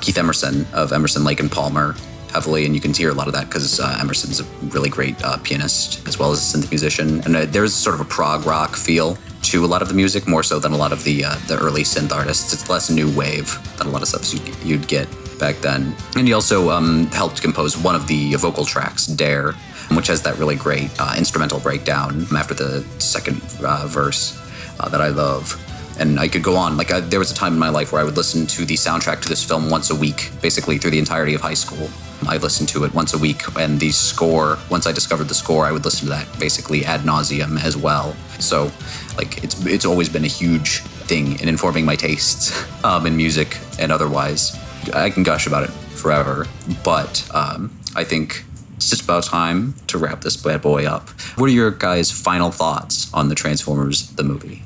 A: Keith Emerson of Emerson, Lake and Palmer heavily, and you can hear a lot of that because Emerson's a really great pianist as well as a synth musician. And there's sort of a prog rock feel to a lot of the music, more so than a lot of the early synth artists. It's less new wave than a lot of stuff you'd get back then. And he also helped compose one of the vocal tracks, Dare, which has that really great instrumental breakdown after the second verse that I love. And I could go on. There was a time in my life where I would listen to the soundtrack to this film once a week, basically through the entirety of high school. I listened to it once a week, and the score, once I discovered the score, I would listen to that basically ad nauseum as well. So, it's always been a huge thing in informing my tastes in music and otherwise. I can gush about it forever, but I think it's just about time to wrap this bad boy up. What are your guys' final thoughts on the Transformers, the movie?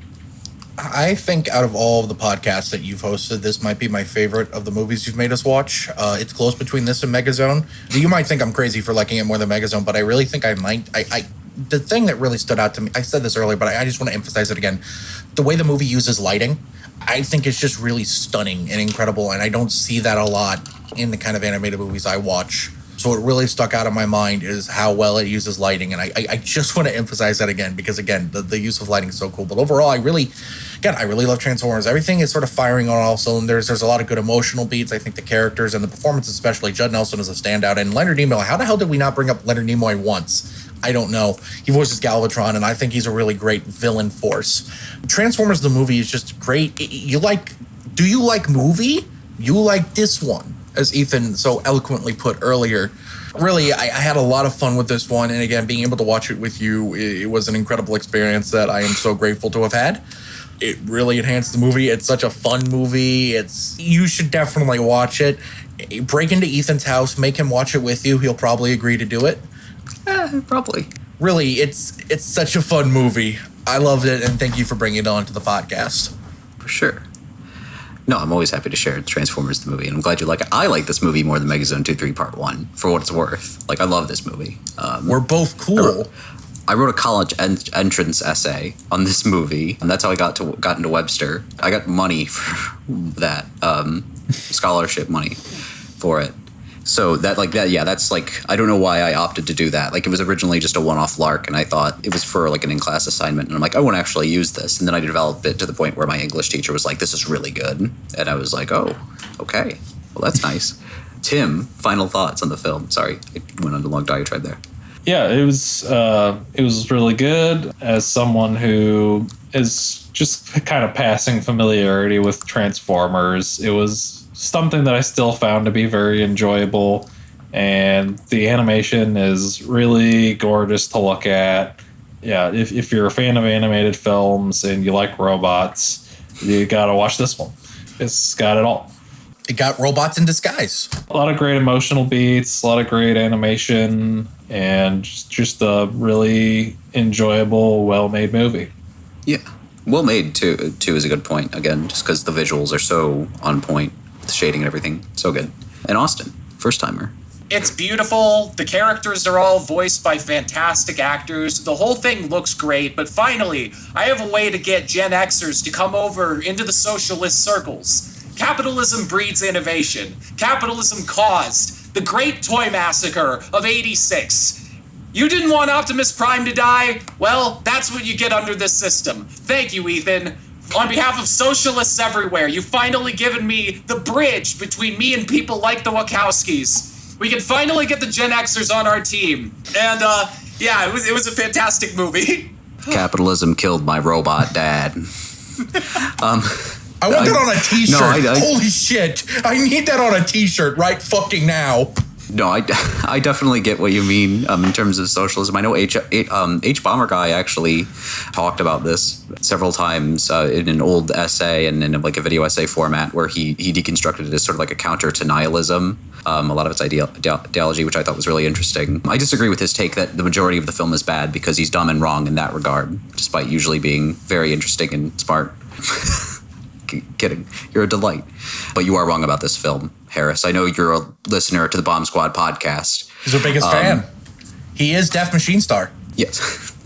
C: I think out of all of the podcasts that you've hosted, this might be my favorite of the movies you've made us watch. It's close between this and Megazone. You might think I'm crazy for liking it more than Megazone, but I really think I might. The thing that really stood out to me, I said this earlier, but I just want to emphasize it again. The way the movie uses lighting, I think it's just really stunning and incredible, and I don't see that a lot in the kind of animated movies I watch. So what really stuck out in my mind is how well it uses lighting, and I just want to emphasize that again, because again, the use of lighting is so cool. But overall, I really love Transformers. Everything is sort of firing on all cylinders. There's a lot of good emotional beats. I think the characters and the performance, especially Judd Nelson, is a standout. And Leonard Nimoy, how the hell did we not bring up Leonard Nimoy once? I don't know. He voices Galvatron, and I think he's a really great villain force. Transformers the movie is just great. Do you like movie? You like this one, as Ethan so eloquently put earlier. Really, I had a lot of fun with this one, and again, being able to watch it with you, it was an incredible experience that I am so grateful to have had. It really enhanced the movie. It's such a fun movie. You should definitely watch it. Break into Ethan's house, make him watch it with you. He'll probably agree to do it.
A: Probably.
C: Really, it's such a fun movie. I loved it, and thank you for bringing it on to the podcast.
A: For sure. No, I'm always happy to share Transformers the movie, and I'm glad you like it. I like this movie more than Megazone 2-3 Part 1, for what it's worth. I love this movie.
C: We're both cool.
A: I wrote a college entrance essay on this movie, and that's how I got into Webster. I got money for that, scholarship money for it. So that's I don't know why I opted to do that. It was originally just a one-off lark, and I thought it was for an in-class assignment, and I'm like, I want to actually use this. And then I developed it to the point where my English teacher was like, this is really good. And I was like, oh, okay. Well, that's nice. Tim, final thoughts on the film. Sorry, I went on a long diatribe there.
D: Yeah, it was really good. As someone who is just kind of passing familiarity with Transformers, it was something that I still found to be very enjoyable, and the animation is really gorgeous to look at. Yeah, if you're a fan of animated films and you like robots, you gotta watch this one. It's got it all.
C: It got robots in disguise.
D: A lot of great emotional beats, a lot of great animation, and just a really enjoyable, well-made movie.
A: Yeah, well made too is a good point. Again, just because the visuals are so on point. The shading and everything, so good. And Austin, first timer.
E: It's beautiful. The characters are all voiced by fantastic actors. The whole thing looks great, but finally, I have a way to get Gen Xers to come over into the socialist circles. Capitalism breeds innovation. Capitalism caused the Great Toy Massacre of '86. You didn't want Optimus Prime to die? Well, that's what you get under this system. Thank you, Ethan. On behalf of socialists everywhere, you've finally given me the bridge between me and people like the Wachowskis. We can finally get the Gen Xers on our team. And, it was a fantastic movie.
A: Capitalism killed my robot dad.
C: I want that on a t-shirt. Holy shit. I need that on a t-shirt right fucking now.
A: No, I definitely get what you mean in terms of socialism. I know H. Bomber Guy actually talked about this several times in an old essay and in like a video essay format where he deconstructed it as sort of like a counter to nihilism. A lot of its ideology, which I thought was really interesting. I disagree with his take that the majority of the film is bad because he's dumb and wrong in that regard, despite usually being very interesting and smart. Kidding. You're a delight. But you are wrong about this film, Harris. I know you're a listener to the Bomb Squad podcast.
C: He's our biggest fan. He is Deaf Machine Star.
A: Yes.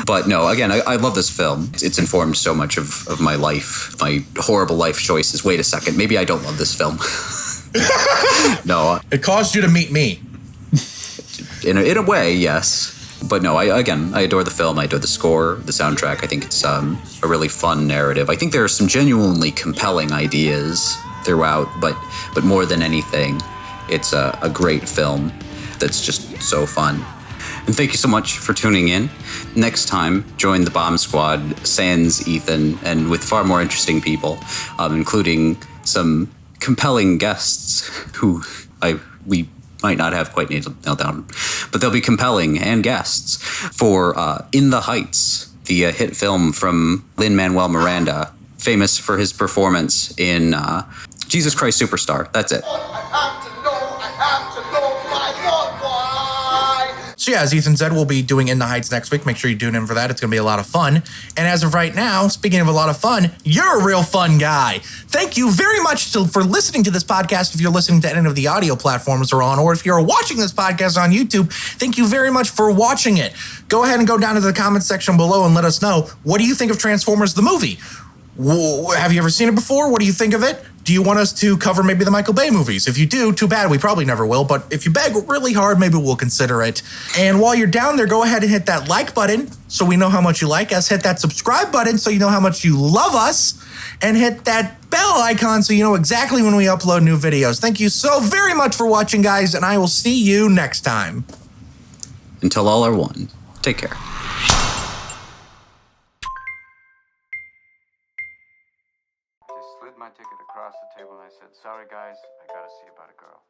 A: But no, again, I love this film. It's informed so much of my life, my horrible life choices. Wait a second. Maybe I don't love this film. No.
C: It caused you to meet me.
A: In a way, yes. But no, I adore the film. I adore the score, the soundtrack. I think it's a really fun narrative. I think there are some genuinely compelling ideas throughout, but more than anything, it's a great film that's just so fun. And thank you so much for tuning in. Next time, join the Bomb Squad, sans Ethan, and with far more interesting people, including some compelling guests who we might not have quite nailed down, but they'll be compelling and guests for In the Heights, the hit film from Lin-Manuel Miranda, famous for his performance in Jesus Christ Superstar. That's it.
C: So yeah, as Ethan said, we'll be doing In the Heights next week. Make sure you tune in for that. It's going to be a lot of fun. And as of right now, speaking of a lot of fun, you're a real fun guy. Thank you very much for listening to this podcast. If you're listening to any of the audio platforms we're on, or if you're watching this podcast on YouTube, thank you very much for watching it. Go ahead and go down to the comments section below and let us know, what do you think of Transformers the movie? Have you ever seen it before? What do you think of it? Do you want us to cover maybe the Michael Bay movies? If you do, too bad, we probably never will, but if you beg really hard, maybe we'll consider it. And while you're down there, go ahead and hit that like button so we know how much you like us. Hit that subscribe button so you know how much you love us. And hit that bell icon so you know exactly when we upload new videos. Thank you so very much for watching, guys, and I will see you next time.
A: Until all are one, take care.
J: Slid my ticket across the table and I said, "Sorry guys, I gotta see about a girl."